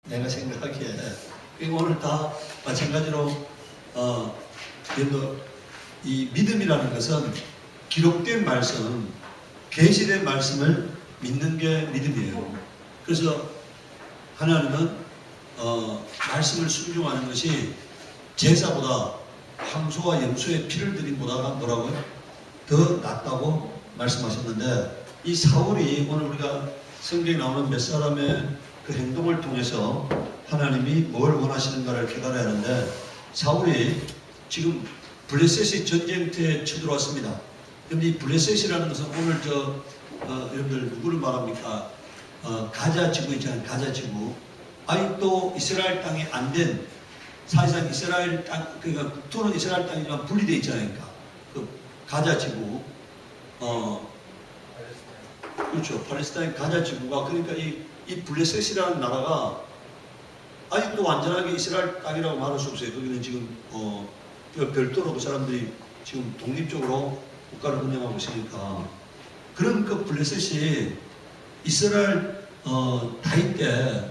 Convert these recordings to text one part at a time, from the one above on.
내가 생각하기에 오늘 다 마찬가지로 이 믿음이라는 것은 기록된 말씀, 계시된 말씀을 믿는 게 믿음이에요. 그래서 하나님은 말씀을 순종하는 것이 제사보다 황소와 염소의 피를 드림보다가 뭐라고요? 더 낫다고 말씀하셨는데, 이 사울이 오늘 우리가 성경에 나오는 몇 사람의 그 행동을 통해서 하나님이 뭘 원하시는가를 깨달아야 하는데, 사울이 지금 블레셋이 전쟁터에 쳐들어왔습니다. 그런데 이 블레셋이라는 것은 오늘 여러분들 누구를 말합니까? 가자 지구 있잖아요. 가자 지구. 아직도 이스라엘 땅이 안 된, 사실상 이스라엘 땅, 그러니까 국토는 이스라엘 땅이지만 분리되어 있잖아요. 그러니까 그 가자 지구, 그렇죠. 팔레스타인 가자 지구가, 그러니까 이 블레셋이라는 나라가 아직도 완전하게 이스라엘 땅이라고 말할 수 없어요. 거기는 지금 별도로 그 사람들이 지금 독립적으로 국가를 운영하고 있으니까. 그런 그 블레셋이 이스라엘 다윗 때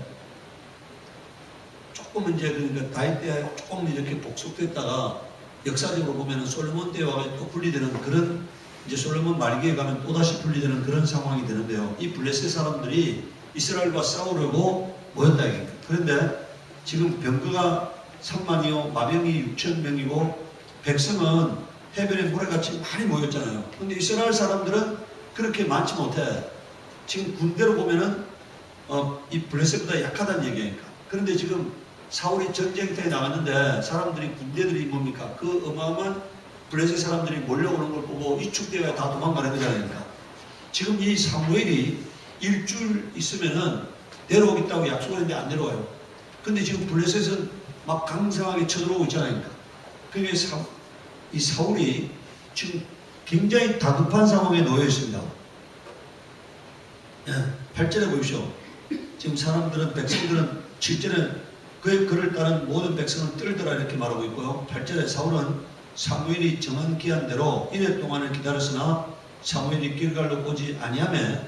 조금 이제, 그러니까 다윗 때 조금 이렇게 복속됐다가 역사적으로 보면은 솔로몬 때와 또 분리되는 그런, 이제 솔로몬 말기에 가면 또다시 분리되는 그런 상황이 되는데요. 이 블레셋 사람들이 이스라엘과 싸우려고 모였다. 그런데 지금 병거가 3만이요, 마병이 6천 명이고, 백성은 해변에 모래같이 많이 모였잖아요. 근데 이스라엘 사람들은 그렇게 많지 못해. 지금 군대로 보면은 이 블레셋보다 약하다는 얘기니까. 그런데 지금 사울이 전쟁터에 나갔는데 사람들이, 군대들이 뭡니까? 그 어마어마한 블레셋 사람들이 몰려오는 걸 보고 위축되어 다 도망가는 거잖아요. 지금 이 사무엘이 일주일 있으면은 내려오겠다고 약속했는데 안 내려와요. 근데 지금 블레셋은 막 강성하게 쳐들어오고 있잖아요. 그러니까 이 사울이 지금 굉장히 다급한 상황에 놓여 있습니다. 8절에 보십시오. 지금 사람들은, 백성들은 7절에 그를 따른 모든 백성은 떨더라 이렇게 말하고 있고요. 8절에 사울은 사무엘이 정한 기한대로 이래 동안을 기다렸으나 사무엘이 길갈로 오지 아니하며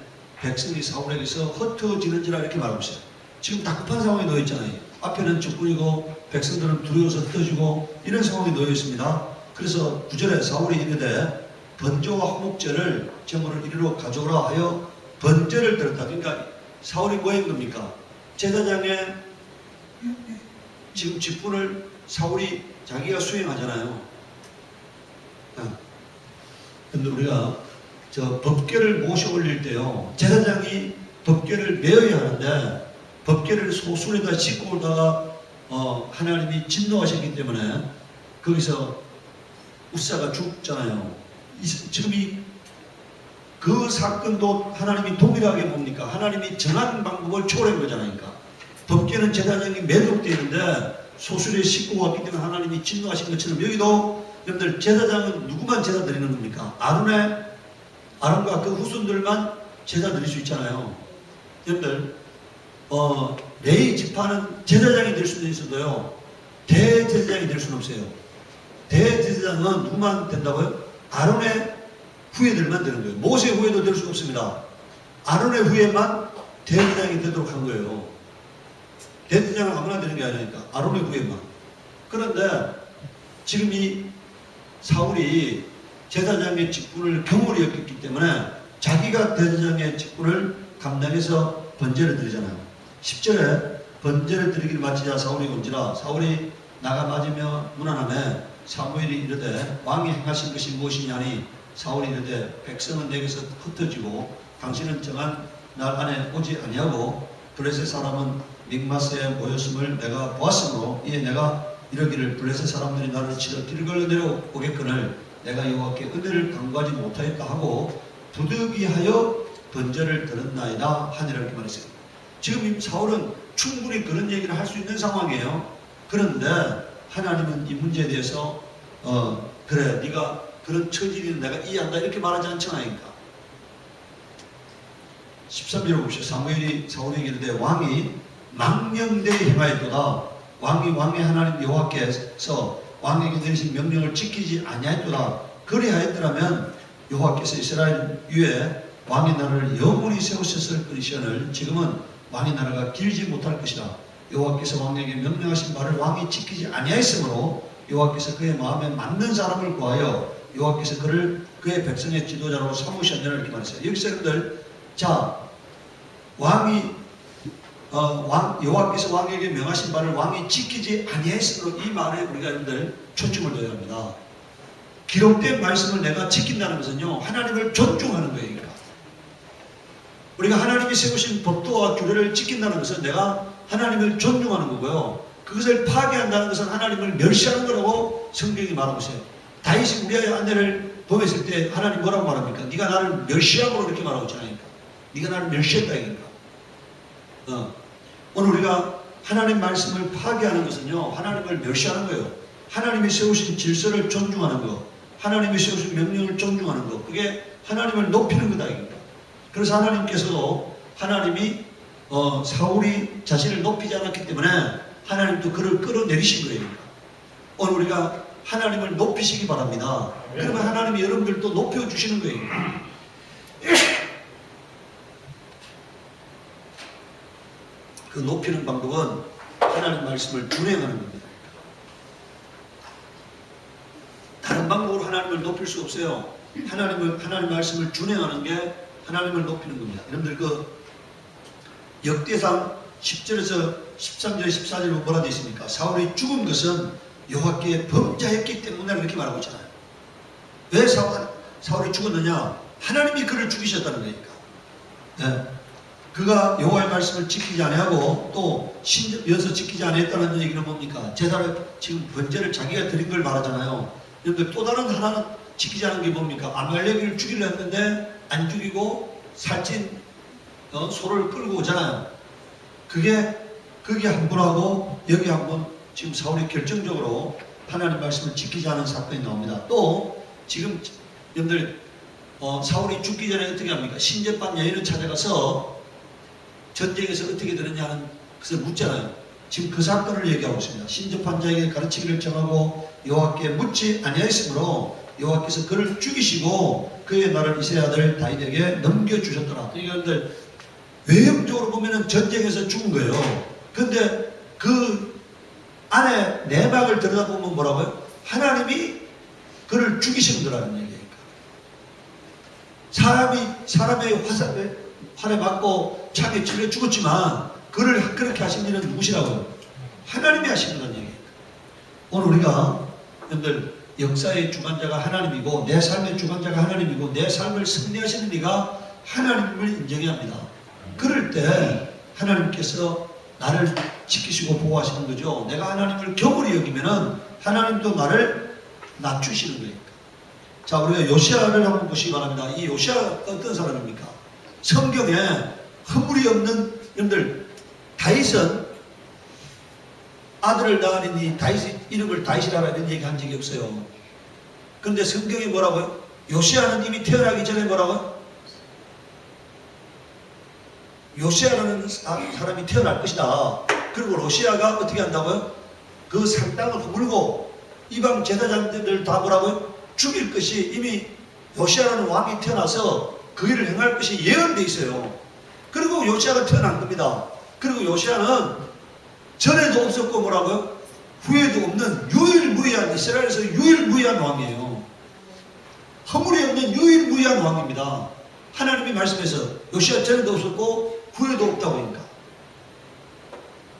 백성이 사울에게서 흩어지는지라 이렇게 말하고 있어요. 지금 다급한 상황에 놓여 있잖아요. 앞에는 적군이고 백성들은 두려워서 흩어지고 이런 상황에 놓여 있습니다. 그래서 9절에 사울이 이르되 번제와 화목제를 제물을 이리로 가져오라 하여 번제를 드렸다. 그러니까 사울이 뭐 한 겁니까? 제사장의 지금 직분을 사울이 자기가 수행하잖아요. 근데 우리가 법궤를 모셔 올릴 때요, 제사장이 법궤를 메어야 하는데 법궤를 소술에다 싣고 오다가 하나님이 진노하셨기 때문에 거기서 우사가 죽잖아요. 지금 그 사건도 하나님이 동일하게 뭡니까? 하나님이 정한 방법을 초월한 거잖아요. 그러니까 법궤는 제사장이 매독되어 있는데 소술에 싣고 왔기 때문에 하나님이 진노하신 것처럼, 여기도 여러분들 제사장은 누구만 제사 드리는 겁니까? 아론과 그 후손들만 제사 드릴 수 있잖아요. 여러분들 레위 지파는 제사장이 될 수는 있어도요, 대제사장이 될 수는 없어요. 대제사장은 누구만 된다고요? 아론의 후예들만 되는 거예요. 모세 후예도 될 수 없습니다. 아론의 후예만 대제사장이 되도록 한 거예요. 대제사장은 아무나 되는 게 아니니까 아론의 후예만. 그런데 지금 이 사울이 제사장의 직분을 경홀히 여겼기 때문에 자기가 대제사장의 직분을 감당해서 번제를 드리잖아요. 10절에 번제를 드리기를 마치자 사울이 온지라 사울이 나가 맞으며 문안하며 사무엘이 이르되 왕이 행하신 것이 무엇이냐니 사울이 이르되 백성은 내게서 흩어지고 당신은 정한 날 안에 오지 아니하고 블레셋 사람은 믹마스에 모였음을 내가 보았으므로 이에 내가 이러기를 블레셋 사람들이 나를 치러 길걸로 내려오겠거늘 내가 여호와께 은혜를 간구하지 못하였다 하고 부득이하여 번제를 드렸나이다 하니라 이렇게 말했어요. 지금 사울은 충분히 그런 얘기를 할 수 있는 상황이에요. 그런데 하나님은 이 문제에 대해서 그래 네가 그런 처지는 내가 이해한다 이렇게 말하지 않잖아요. 13절을 보십시오. 사무엘이 사울에게 이르되 왕이 망령되이 행하였도다. 왕이 왕의 하나님 여호와께서 왕에게 내리신 명령을 지키지 아니하였도다. 그리하였더라면 여호와께서 이스라엘 위에 왕의 나라를 영원히 세우셨을 것이오늘 지금은 왕의 나라가 길지 못할 것이다. 여호와께서 왕에게 명령하신 바를 왕이 지키지 아니하였으므로 여호와께서 그의 마음에 맞는 사람을 구하여 여호와께서 그를 그의 백성의 지도자로 삼으셨느라 이렇게 말했어요. 여기서 여러분들 자 왕이 여호와께서 왕에게 명하신 바를 왕이 지키지 아니하였으므로 이 말에 우리가 여러분들 초점을 둬야 합니다. 기록된 말씀을 내가 지킨다는 것은요 하나님을 존중하는 거예요. 우리가 하나님이 세우신 법도와 규례를 지킨다는 것은 내가 하나님을 존중하는 거고요. 그것을 파괴한다는 것은 하나님을 멸시하는 거라고 성경이 말하고 있어요. 다윗이 우리의 아내를 범했을 때 하나님 뭐라고 말합니까? 네가 나를 멸시함으로 이렇게 말하고 있잖아요. 네가 나를 멸시했다 이거니까. 오늘 우리가 하나님 말씀을 파괴하는 것은요 하나님을 멸시하는 거예요. 하나님이 세우신 질서를 존중하는 것, 하나님이 세우신 명령을 존중하는 것, 그게 하나님을 높이는 거다 이겁니다. 그래서 하나님께서도 하나님이 사울이 자신을 높이지 않았기 때문에 하나님도 그를 끌어내리신 거예요. 오늘 우리가 하나님을 높이시기 바랍니다. 그러면 하나님이 여러분들도 높여주시는 거예요. 그 높이는 방법은 하나님 말씀을 준행하는 겁니다. 다른 방법으로 하나님을 높일 수 없어요. 하나님 말씀을 준행하는 게 하나님을 높이는 겁니다. 여러분들 그 역대상 10절에서 13절, 14절로 뭐라 되어 있습니까? 사울이 죽은 것은 여호와께 범죄했기 때문에 이렇게 말하고 있잖아요. 왜 사울이 죽었느냐? 하나님이 그를 죽이셨다는 거니까. 네. 그가 여호와의 말씀을 지키지 아니하고 또 신여서 지키지 아니했다는 얘기는 뭡니까? 제사를 지금 번제를 자기가 드린 걸 말하잖아요. 그런데 또 다른 하나는 지키지 않은 게 뭡니까? 아말렉을 죽이려 했는데 안 죽이고 살찐 소를 끌고 오잖아요. 그게 한 분하고 여기 한 분 지금 사울이 결정적으로 하나님 말씀을 지키지 않은 사건이 나옵니다. 또 지금 여러분들 사울이 죽기 전에 어떻게 합니까? 신접한 여인을 찾아가서 전쟁에서 어떻게 되느냐 하는 것을 묻잖아요. 지금 그 사건을 얘기하고 있습니다. 신접한 자에게 가르치기를 정하고 여호와께 묻지 아니하였으므로 여호와께서 그를 죽이시고 그의 나라를 이새의 아들 다윗에게 넘겨주셨더라. 그러니까 여러분들 외형적으로 보면은 전쟁에서 죽은 거예요. 근데 그 안에 내막을 들여다보면 뭐라고요? 하나님이 그를 죽이신 거라는 얘기니까. 사람의 활에 맞고 창에 찔려 죽었지만 그를 그렇게 하신 일은 누구시라고요? 하나님이 하신 거라는 얘기예요. 오늘 우리가 여러분들 역사의 주관자가 하나님이고 내 삶의 주관자가 하나님이고 내 삶을 승리하시는 이가 하나님을 인정해야 합니다. 그럴 때 하나님께서 나를 지키시고 보호하시는 거죠. 내가 하나님을 경홀히 여기면은 하나님도 나를 낮추시는 거니까. 자, 우리가 요시아를 한번 보시기 바랍니다. 이 요시아가 어떤 사람입니까? 성경에 허물이 없는 여러분들 다윗은 아들을 낳으니 다윗 이름을 다윗이라고 이런 얘기 한 적이 없어요. 그런데 성경이 뭐라고요? 요시아는 이미 태어나기 전에 뭐라고요? 요시아라는 사람이 태어날 것이다. 그리고 요시아가 어떻게 한다고요? 그 산 땅을 허물고 이방 제사장들을 다 뭐라고요? 죽일 것이 이미 요시아라는 왕이 태어나서 그 일을 행할 것이 예언되어 있어요. 그리고 요시아가 태어난 겁니다. 그리고 요시아는 전에도 없었고 뭐라고요? 후에도 없는 유일무이한 이스라엘에서 유일무이한 왕이에요. 허물이 없는 유일무이한 왕입니다. 하나님이 말씀해서 요시아 전에도 없었고 후에도 없다고 하니까.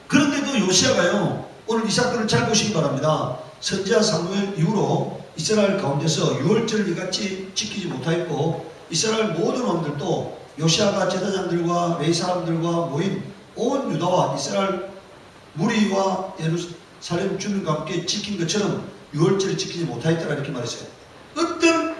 그런데도 요시아가요 오늘 이 사건을 잘 보시기 바랍니다. 선지자 사무엘 이후로 이스라엘 가운데서 유월절을 이같이 지키지 못하였고 이스라엘 모든 왕들도 요시아가 제사장들과 레위 사람들과 모인 온 유다와 이스라엘 무리와 예루살렘 주민과 함께 지킨 것처럼 유월절을 지키지 못하였더라 이렇게 말했어요. 어떤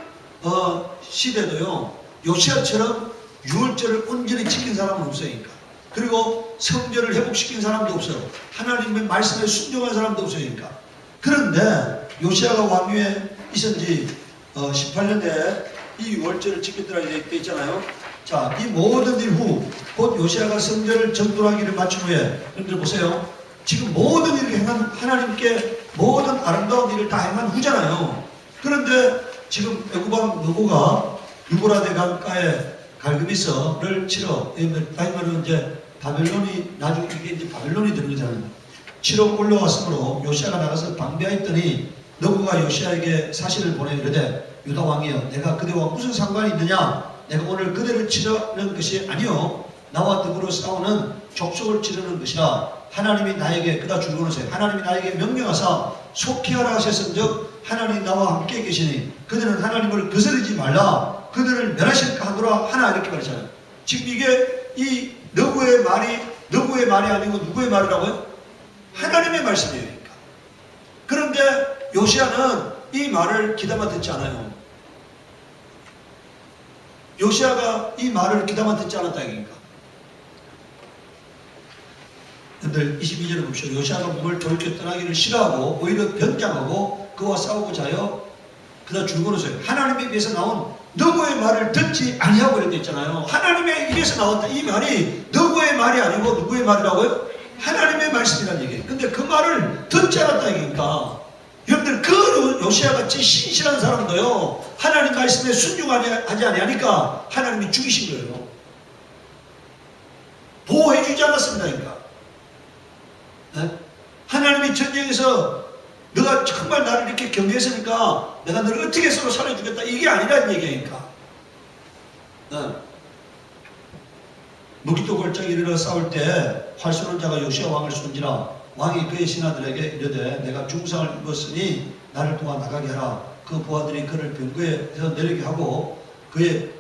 시대도요 요시아처럼 유월절을 온전히 지킨 사람은 없어요. 그러니까. 그리고 성전을 회복시킨 사람도 없어요. 하나님의 말씀에 순종한 사람도 없어요. 그러니까. 그런데 요시아가 왕위에 있은 지 18년에 이 유월절을 지켰더라 되어 있잖아요. 자, 이 모든 일 후 곧 요시아가 성전을 정돈하기를 마친 후에 여러분들 보세요. 지금 모든 일을 행한 하나님께 모든 아름다운 일을 다 행한 후잖아요. 그런데 지금 애굽왕 느고가 유브라데 강가에 갈그미서를 치러 다이말은 이제 바벨론이 나중에 이게 이제 바벨론이 되는 거잖아요. 7억 올라왔으므로 요시아가 나가서 방비하였더니 너구가 요시아에게 사실을 보내 이르되 유다 왕이여 내가 그대와 무슨 상관이 있느냐 내가 오늘 그대를 치르는 것이 아니요 나와 더불어 싸우는 족속을 치르는 것이라 하나님이 나에게 그다 줄거노세 하나님이 나에게 명령하사 속히하라 하셨은즉 하나님이 나와 함께 계시니 그들은 하나님을 거스르지 말라 그들을 멸하실까 하노라 하나 이렇게 말했잖아요. 지금 이게 이 너구의 말이 아니고 누구의 말이라고요? 하나님의 말씀이에요. 그런데 요시아는 이 말을 귀담아 듣지 않아요. 요시아가 이 말을 귀담아 듣지 않았다 얘기니까. 여러분들 22절에 보십시오. 요시아가 몸을 돌이켜 떠나기를 싫어하고 오히려 변장하고 그와 싸우고자 하여 그다 줄거노세요. 하나님에 의해서 나온 너구의 말을 듣지 아니하고 이렇게 있잖아요. 하나님에 의해서 나왔다. 이 말이 너구의 말이 아니고 누구의 말이라고요? 하나님의 말씀이라는 얘기예요. 근데 그 말을 듣지 않았다 얘기니까 여러분들 그 요시아같이 신실한 사람도요 하나님 말씀에 순종하지 아니하니까 하나님이 죽이신 거예요. 보호해주지 않았습니다. 네? 하나님이 전쟁에서 너가 정말 나를 이렇게 경계했으니까 내가 너를 어떻게 서로 살려주겠다 이게 아니라는 얘기니까. 네. 무기도 골짜기 이르러 싸울 때 활 쏘는 자가 요시아 왕을 쏜지라 왕이 그의 신하들에게 이르되 내가 중상을 입었으니 나를 도와 나가게 하라. 그 부하들이 그를 병거에서 내리게 하고 그의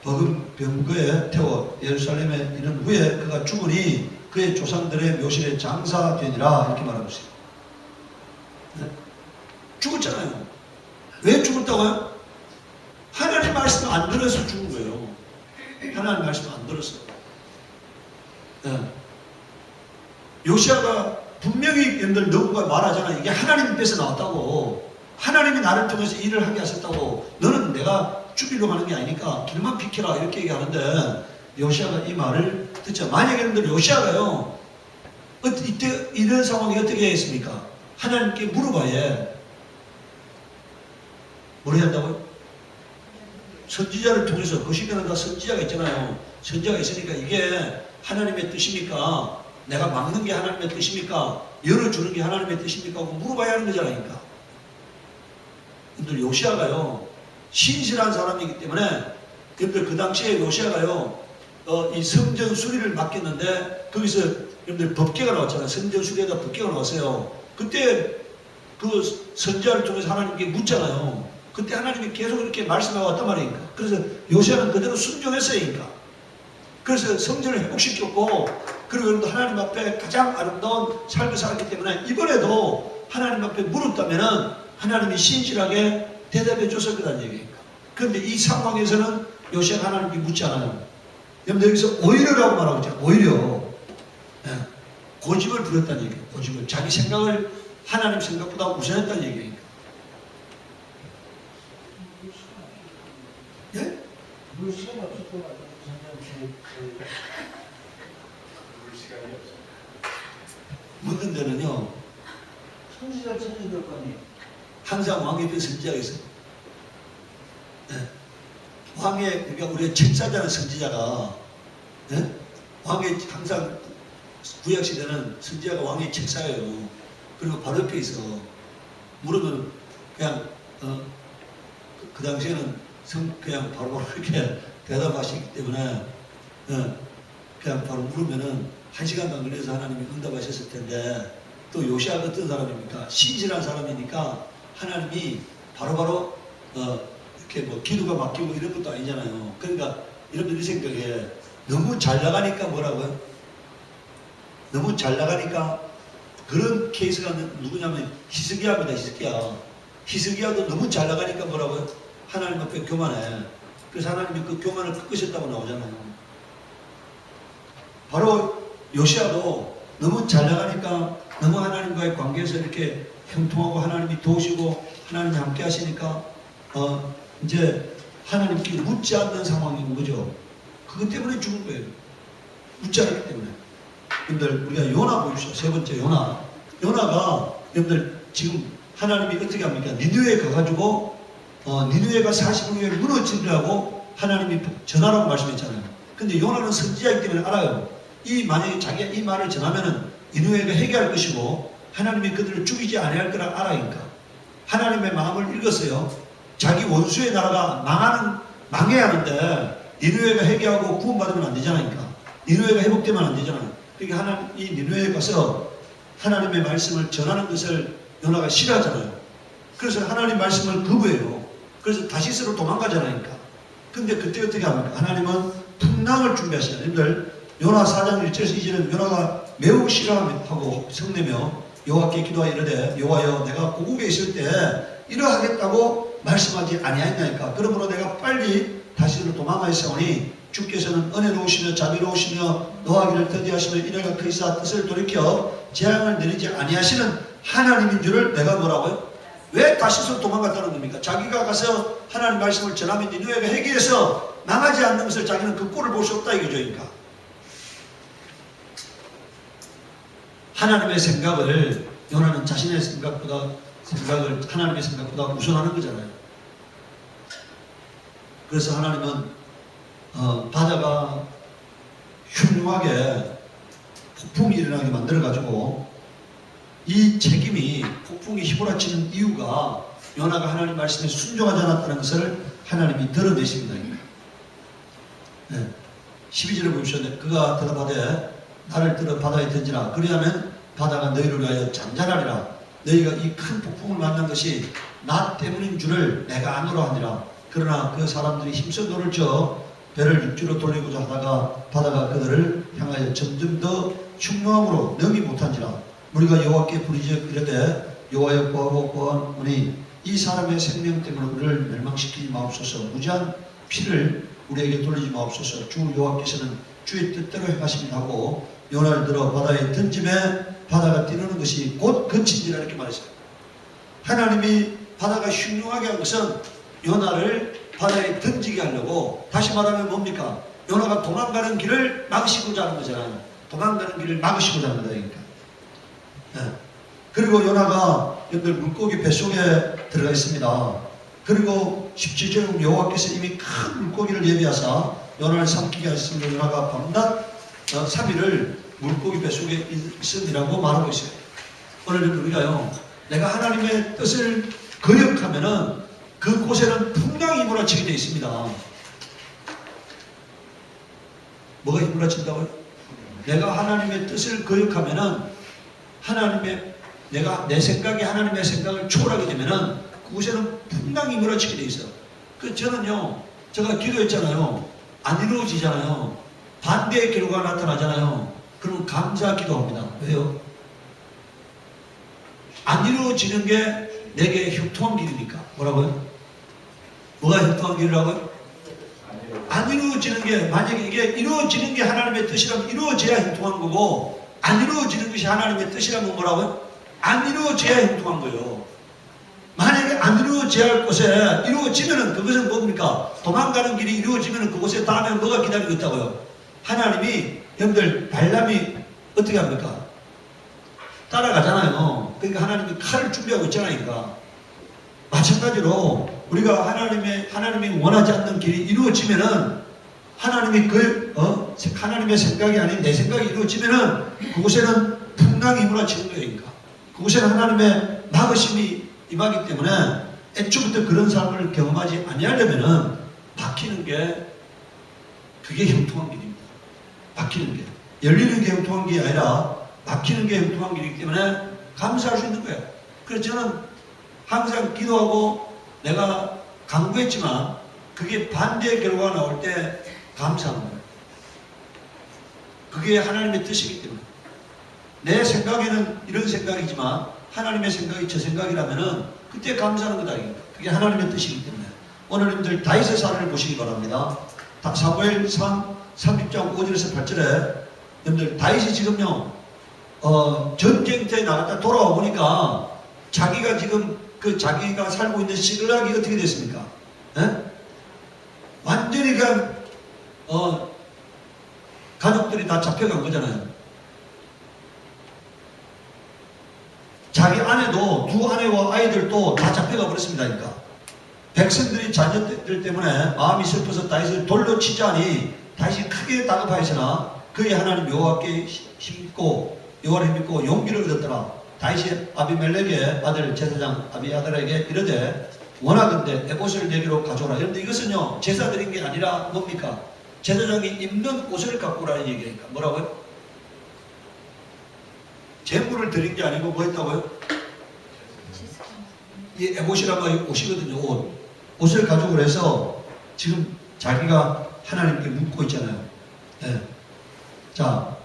버금 병거에 태워 예루살렘에 이른 후에 그가 죽으니 그의 조상들의 묘실에 장사되니라 이렇게 말하고 있어요. 네? 죽었잖아요. 왜 죽었다고요? 하나님 말씀 안 들어서 죽은 거예요. 하나님 말씀 안 들었어요. 네. 요시아가 분명히 여러분들 너구가 말하잖아. 이게 하나님 입에서 나왔다고. 하나님이 나를 통해서 일을 하게 하셨다고. 너는 내가 죽이려고 하는 게 아니니까 길만 비켜라 이렇게 얘기하는데 요시아가 이 말을 듣죠. 만약에 여러분들 요시아가요 이때 이런 상황이 어떻게 했습니까? 하나님께 물어봐야 뭘 해야 한다고요? 선지자를 통해서 그 시대는 다 선지자가 있잖아요. 선지자가 있으니까 이게 하나님의 뜻입니까? 내가 막는 게 하나님의 뜻입니까? 열어주는 게 하나님의 뜻입니까? 하고 물어봐야 하는 거잖아요. 여러분들 요시아가요 신실한 사람이기 때문에 여러분들 그 당시에 요시아가요 이 성전 수리를 맡겼는데 거기서 여러분들 법궤가 나왔잖아요. 성전 수리에다 법궤가 나왔어요. 그때 그 선지자를 통해서 하나님께 묻잖아요. 그때 하나님이 계속 이렇게 말씀하고 왔단 말이니까. 그래서 요시아는 그대로 순종했어요. 그래서 성전을 회복시켰고 그리고 여러분들 하나님 앞에 가장 아름다운 삶을 살았기 때문에 이번에도 하나님 앞에 물었다면은 하나님이 신실하게 대답해 줬을 거란 얘기니까. 그런데 이 상황에서는 요시아가 하나님께 묻지 않아요. 여러분 여기서 오히려라고 말하고 있잖아요. 오히려 고집을 부렸다는 얘기예요. 고집을 자기 생각을 하나님 생각보다 우선했다는 얘기니까. 예? 물 시간이 없을 것 같아요. 묻는 데는요 선지자를 찾아야 될 거 아니에요. 항상 왕에 대해 선지자가 있어요. 네. 왕의 그러니까 우리가 책사자는 선지자가 네? 왕의 항상 구약시대는 선지자가 왕의 책사예요. 그리고 바로 옆에 있어. 물으면 그냥 그 당시에는 그냥 바로 이렇게 대답하시기 때문에 그냥 바로 물으면은 1시간만 걸려서 하나님이 응답하셨을 텐데 또 요시아가 어떤 사람입니까? 신실한 사람이니까 하나님이 바로바로 이렇게 뭐 기도가 막히고 이런 것도 아니잖아요. 그러니까 여러분들이 생각에 너무 잘 나가니까 뭐라고요? 너무 잘 나가니까 그런 케이스가 누구냐면 히스기야입니다. 히스기야도 너무 잘 나가니까 뭐라고요? 하나님 앞에 교만해. 그래서 하나님이 그 교만을 꺾으셨다고 나오잖아요. 바로 요시아도 너무 잘 나가니까 너무 하나님과의 관계에서 이렇게 형통하고 하나님이 도우시고 하나님이 함께 하시니까 이제 하나님께 묻지 않는 상황인 거죠. 그것 때문에 죽은 거예요. 묻지 않았기 때문에. 여러분들 우리가 요나 보십시오. 세 번째 요나가 여러분들 지금 하나님이 어떻게 합니까? 니느웨에 가가지고 니느웨가 40일 후에 무너지더라고 하나님이 전하라고 말씀했잖아요. 근데 요나는 선지자이기 때문에 알아요. 만약에 자기가 이 말을 전하면은 니느웨가 회개할 것이고 하나님이 그들을 죽이지 아니할 거라 알아니까. 하나님의 마음을 읽었어요. 자기 원수의 나라가 망해야 하는데 니느웨가 회개하고 구원받으면 안 되잖아요. 니느웨가 회복되면 안 되잖아요. 그러니까 이 니느웨에 가서 하나님의 말씀을 전하는 것을 요나가 싫어하잖아요. 그래서 하나님 말씀을 거부해요. 그래서 다시스로 도망가잖아요. 근데 그때 어떻게 합니까? 하나님은 풍랑을 준비하시잖아요. 여러분들 요나 4장 1절에서 2절은 요나가 매우 싫어하고 성내며 여호와께 기도하여 이르되 여호와여 내가 고국에 있을 때 이러하겠다고 말씀하지 아니하였나이까. 그러므로 내가 빨리 다시로 도망하였사오니 주께서는 은혜로우시며 자비로우시며 노하기를 더디하시며 이래가 그 이사 뜻을 돌이켜 재앙을 내리지 아니하시는 하나님인 줄을 내가 뭐라고요? 왜 다시서 도망갔다는 겁니까? 자기가 가서 하나님 말씀을 전하면 니느웨가 회개해서 망하지 않는 것을 자기는 그 꼴을 볼 수 없다 이거죠. 그러니까 하나님의 생각을 요나는 자신의 생각을 하나님의 생각보다 우선하는 거잖아요. 그래서 하나님은 바다가 흉흉하게 폭풍이 일어나게 만들어가지고 이 책임이 폭풍이 휘몰아치는 이유가 요나가 하나님 말씀에 순종하지 않았다는 것을 하나님이 드러내십니다. 네. 12절에 보시면 그가 대답하되 나를 들어 바다에 던지라. 그리하면 바다가 너희를 위하여 잔잔하리라. 너희가 이 큰 폭풍을 만난 것이 나 때문인 줄을 내가 아노라 하니라. 그러나 그 사람들이 힘써 노를 저 배를 육지로 돌리고자 하다가 바다가 그들을 향하여 점점 더 흉노함으로 넘이 못한지라. 우리가 여호와께 부르짖어 이르되 여호와여 구하고 구하노니 이 사람의 생명 때문에 우리를 멸망시키지 마옵소서. 무지한 피를 우리에게 돌리지 마옵소서. 주 여호와께서는 주의 뜻대로 행하십니다 하고 요나를 들어 바다에 던짐에 바다가 뛰는 것이 곧 그친지라 이렇게 말했어요. 하나님이 바다가 흉흉하게 한 것은 요나를 바다에 던지게 하려고, 다시 말하면 뭡니까? 요나가 도망가는 길을 막으시고자 하는 거잖아요. 도망가는 길을 막으시고자 하는 거다. 네. 그리고 요나가 여러분들 물고기 뱃속에 들어가 있습니다. 그리고 17절에 여호와께서 이미 큰 물고기를 예비하사 요나를 삼키게 하셨으므로 요나가 밤낮 3일을 물고기 뱃속에 있으리라고 말하고 있어요. 오늘 우리가요, 내가 하나님의 뜻을 거역하면은 그곳에는 풍랑이 몰아치게 되어 있습니다. 뭐가 몰아친다고요? 내가 하나님의 뜻을 거역하면은 내 생각이 하나님의 생각을 초월하게 되면은 그곳에는 풍랑이 몰아치게 되어 있어요. 저는요, 제가 기도했잖아요. 안 이루어지잖아요. 반대의 결과가 나타나잖아요. 그럼 감사 기도합니다. 왜요? 안 이루어지는 게 내게 형통한 길이니까. 뭐라고요? 뭐가 형통한 길이라고요? 안 이루어지는 게, 만약에 이게 이루어지는 게 하나님의 뜻이라면 이루어져야 형통한 거고, 안 이루어지는 것이 하나님의 뜻이라면 뭐라고요? 안 이루어져야 형통한 거예요. 만약에 안 이루어져야 할 곳에 이루어지면은 그것은 뭡니까? 도망가는 길이 이루어지면은 그곳에 다음에 뭐가 기다리고 있다고요? 하나님이, 여러분들, 발람이 어떻게 합니까? 따라가잖아요. 그러니까 하나님이 칼을 준비하고 있잖아요. 그러니까. 마찬가지로 우리가 하나님이 원하지 않는 길이 이루어지면은 하나님의 생각이 아닌 내 생각이 이루어지면은 그곳에는 풍랑이 몰아치는 거예요. 그러니까. 그곳에는 하나님의 막으심이 임하기 때문에 애초부터 그런 삶을 경험하지 아니하려면은 바뀌는 게 그게 형통한 길입니다. 바뀌는 게. 열리는 게 형통한 게 아니라 바뀌는 게 형통한 길이기 때문에 감사할 수 있는 거예요. 그래서 저는 항상 기도하고 내가 강구했지만 그게 반대의 결과가 나올 때 감사하는 거예요. 그게 하나님의 뜻이기 때문에. 내 생각에는 이런 생각이지만 하나님의 생각이 저 생각이라면은 그때 감사하는 거다. 그게 하나님의 뜻이기 때문에. 오늘 여러분들 다윗의 사례를 보시기 바랍니다. 사무엘상 30장 5절에서 8절에 여러분들 다윗이 지금요 전쟁터에 나갔다 돌아와 보니까 자기가 지금 자기가 살고 있는 시글락이 어떻게 됐습니까? 에? 완전히 그냥 가족들이 다 잡혀간 거잖아요. 자기 아내도, 두 아내와 아이들도 다 잡혀가 버렸습니다. 그러니까 백성들이 자녀들 때문에 마음이 슬퍼서 다윗을 돌로 치자니 다윗이 크게 다급하였으나 그의 하나님 여호와께 힘입고 여호와를 힘입고 용기를 얻었더라. 다윗이 아비멜렉의 아들 제사장 아비아달에게 이르되 원하건대 에봇을 내게로 가져오라. 여러분들 이것은요 제사 드린 게 아니라 뭡니까? 제사장이 입는 옷을 갖고 오라는 얘기니까 뭐라고요? 제물을 드린 게 아니고 뭐 했다고요? 이 에봇이라고 옷이거든요. 옷을 가지고 그래서 지금 자기가 하나님께 묻고 있잖아요. 네. 자,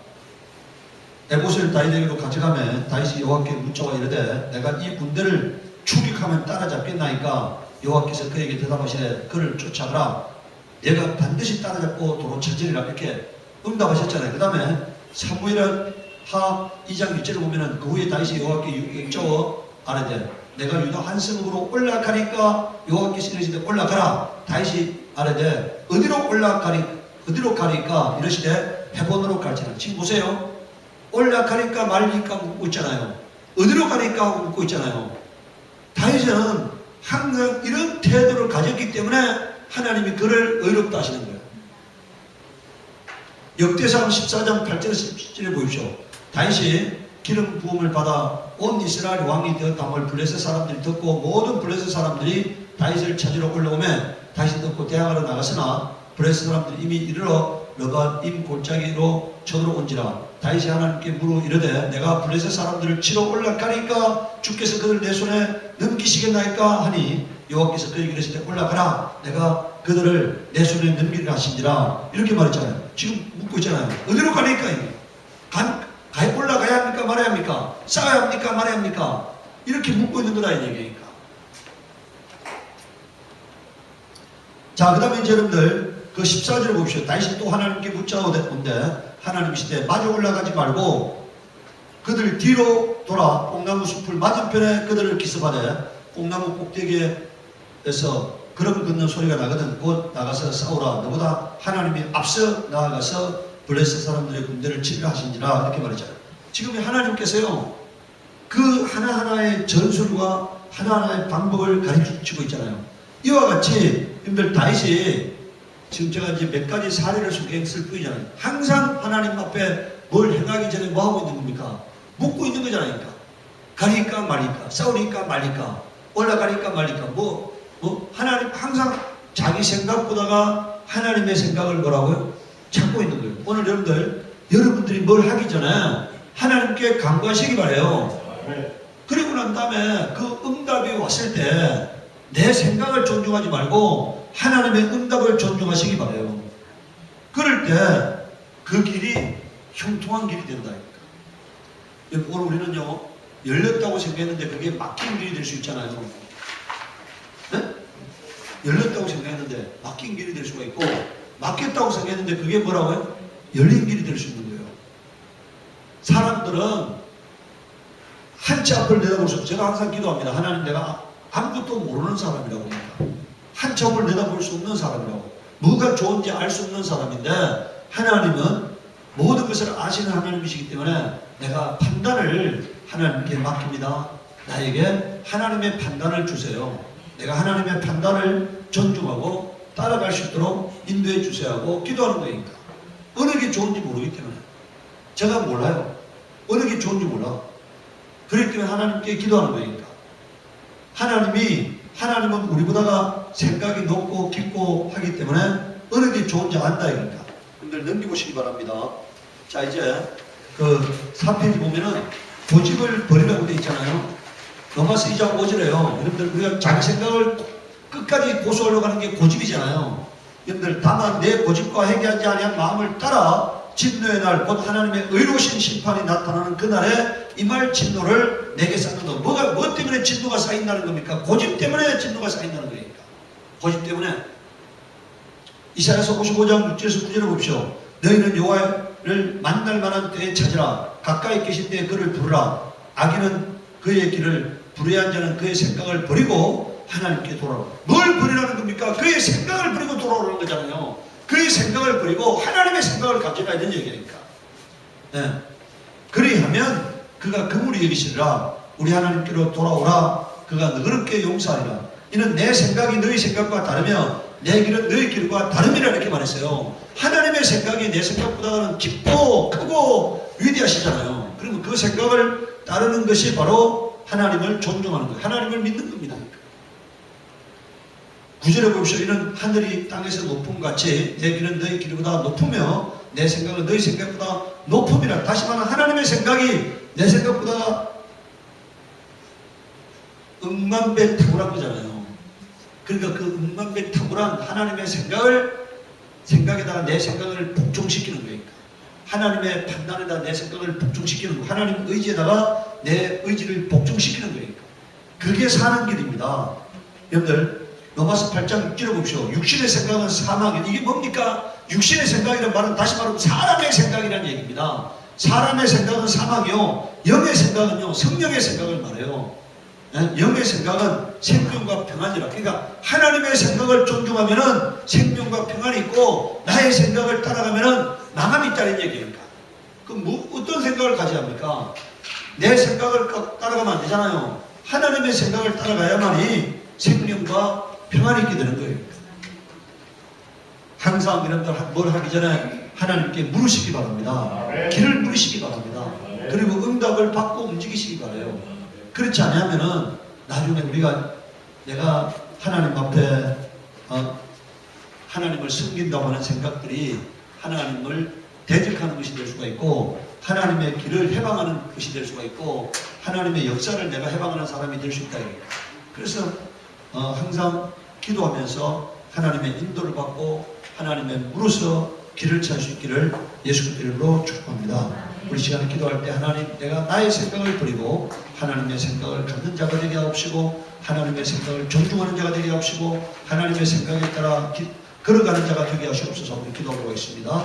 에봇을 다윗에게로 가져가면 다윗이 여호와께 묻자와 이르되 내가 이 군대를 추격하면 따라잡겠나이까 여호와께서 그에게 대답하시되 그를 쫓아가라. 내가 반드시 따라잡고 도로 찾으리라. 이렇게 응답하셨잖아요. 그 다음에 사무엘은 하 2장 1절을 보면은 그 후에 다윗이 여호와께 여쭈어 아뢰되 내가 유다 한 성읍으로 올라가니까 여호와께서 이르시되 올라가라. 다윗이 아뢰되 어디로 가니까 이르시되 헤본으로 갈지라. 지금 보세요. 올라가니까 말리니까 묻고 있잖아요. 어디로 가니까 하고 묻고 있잖아요. 다윗은 항상 이런 태도를 가졌기 때문에 하나님이 그를 의롭다 하시는 거예요. 역대상 14장 8절 10절에 보십시오. 다윗이 기름 부음을 받아 온 이스라엘 왕이 되었다함을 블레셋 사람들이 듣고 모든 블레셋 사람들이 다윗을 찾으러 올라오면 다윗이 듣고 대항하러 나갔으나 블레셋 사람들이 이미 이르러 러반 골짜기로 쳐들어온지라. 다윗이 하나님께 물어 이르되 내가 블레셋 사람들을 치러 올라가니까 주께서 그들을 내 손에 넘기시겠나이까 하니 여호와께서 그에게 이르시되 올라가라. 내가 그들을 내 손에 넘기리라 하신지라. 이렇게 말했잖아요. 지금 묻고 있잖아요. 어디로 가니까 올라가야 합니까 말아야 합니까? 싸워야 합니까 말아야 합니까? 이렇게 묻고 있는 거다 이 얘기니까. 자, 그 다음에 이제 여러분들 그 14절을 봅시다. 다윗이 또 하나님께 묻자오되 하나님이시되 마주 올라가지 말고 그들 뒤로 돌아 뽕나무 숲을 맞은편에 그들을 기습하되 뽕나무 꼭대기에서 걸음 걷는 소리가 나거든 곧 나가서 싸우라. 너보다 하나님이 앞서 나아가서 블레셋 사람들의 군대를 치리라 하신지라. 이렇게 말했잖아요. 지금 하나님께서요 그 하나하나의 전술과 하나하나의 방법을 가르치고 있잖아요. 이와 같이 여러분들 다윗이 지금 제가 이제 몇 가지 사례를 소개했을 뿐이잖아요. 항상 하나님 앞에 뭘 행하기 전에 뭐 하고 있는 겁니까? 묻고 있는 거잖아요. 가니까 말니까, 싸우니까 말니까, 올라가니까 말니까, 하나님 항상 자기 생각보다가 하나님의 생각을 뭐라고요? 찾고 있는 거예요. 오늘 여러분들이 뭘 하기 전에 하나님께 간구하시기 바래요. 그리고 난 다음에 그 응답이 왔을 때 내 생각을 존중하지 말고 하나님의 응답을 존중하시기 바래요. 그럴 때 그 길이 형통한 길이 된다니까. 오늘 우리는요 열렸다고 생각했는데 그게 막힌 길이 될 수 있잖아요. 네? 열렸다고 생각했는데 막힌 길이 될 수가 있고 막혔다고 생각했는데 그게 뭐라고요? 열린 길이 될 수 있는 거예요. 사람들은 한 치 앞을 내다볼 수 없어요. 제가 항상 기도합니다. 하나님 내가 아무것도 모르는 사람이라고 합니다. 한 치 앞을 내다볼 수 없는 사람이라고. 뭐가 좋은지 알 수 없는 사람인데 하나님은 모든 것을 아시는 하나님이시기 때문에 내가 판단을 하나님께 맡깁니다. 나에게 하나님의 판단을 주세요. 내가 하나님의 판단을 존중하고 따라갈 수 있도록 인도해 주세요 하고 기도하는 거니까. 어느 게 좋은지 모르기 때문에. 제가 몰라요. 어느 게 좋은지 몰라. 그렇기 때문에 하나님께 기도하는 거니까. 하나님은 우리보다가 생각이 높고 깊고 하기 때문에 어느 게 좋은지 안다 이니까. 여러분들 넘겨보시기 바랍니다. 자, 이제 그 4페이지 보면은 고집을 버리라고 되어 있잖아요. 로마서 2장 5절에요. 여러분들 우리가 자기 생각을 끝까지 고수하려고 하는 게 고집이잖아요. 여러분들 다만 내 고집과 회개하지 아니한 마음을 따라 진노의 날 곧 하나님의 의로우신 심판이 나타나는 그날에 이 말 진노를 내게 쌓는다. 뭐 때문에 진노가 쌓인다는 겁니까? 고집 때문에 진노가 쌓인다는 거니까. 고집 때문에. 이사야서 55장 6절에서 9절을 봅시오. 너희는 여호와를 만날 만한 때에 찾으라. 가까이 계신 때에 그를 부르라. 악인은 그의 길을 불의한 자는 그의 생각을 버리고 하나님께 돌아오라. 뭘 버리라는 겁니까? 그의 생각을 버리고 돌아오라는 거잖아요. 그의 생각을 버리고 하나님의 생각을 가져라 이런 얘기니까. 네. 그리하면 그가 그물이 여기시리라. 우리 하나님께로 돌아오라. 그가 너그럽게 용서하리라. 이는 내 생각이 너희 생각과 다르며 내 길은 너의 길과 다름이라 이렇게 말했어요. 하나님의 생각이 내 생각보다는 깊고 크고 위대하시잖아요. 그러면 그 생각을 따르는 것이 바로 하나님을 존중하는 거예요. 하나님을 믿는 겁니다. 9절에 보십시오. 이는 하늘이 땅에서 높음 같이 내 길은 너희 길보다 높으며 내 생각은 너희 생각보다 높음이라. 다시 말하면 하나님의 생각이 내 생각보다 억만배 탁월한 거잖아요. 그러니까 그 억만배 탁월한 하나님의 생각에다가 내 생각을 복종시키는 거예요. 하나님의 판단에다 내 생각을 복종시키는 거예요. 하나님 의지에다가 내 의지를 복종시키는 거예요. 그게 사는 길입니다. 여러분들 로마서 8장 6절을 보십시오. 육신의 생각은 사망이에요. 이게 뭡니까? 육신의 생각이라는 말은 다시 말하면 사람의 생각이라는 얘기입니다. 사람의 생각은 사망이요. 영의 생각은요. 성령의 생각을 말해요. 영의 생각은 생명과 평안이라. 그러니까 하나님의 생각을 존중하면은 생명과 평안이 있고 나의 생각을 따라가면은 망함이 있다는 얘기입니다. 그럼 어떤 생각을 가져야 합니까? 내 생각을 따라가면 안 되잖아요. 하나님의 생각을 따라가야만이 생명과 평안이 있게 되는 거예요. 항상 여러분들 뭘 하기 전에 하나님께 물으시기 바랍니다. 길을 물으시기 바랍니다. 그리고 응답을 받고 움직이시기 바라요. 그렇지 않으면은 나중에 내가 하나님 앞에 하나님을 섬긴다고 하는 생각들이 하나님을 대적하는 것이 될 수가 있고 하나님의 길을 해방하는 것이 될 수가 있고 하나님의 역사를 내가 해방하는 사람이 될 수 있다. 그래서 항상 기도하면서 하나님의 인도를 받고 하나님의 물어서 길을 찾을 수 있기를 예수 그리스도 이름으로 축복합니다. 우리 시간에 기도할 때 하나님, 내가 나의 생각을 버리고 하나님의 생각을 갖는 자가 되게 하옵시고 하나님의 생각을 존중하는 자가 되게 하옵시고 하나님의 생각에 따라 걸어가는 자가 되게 하시옵소서. 우리 기도하도록 하겠습니다.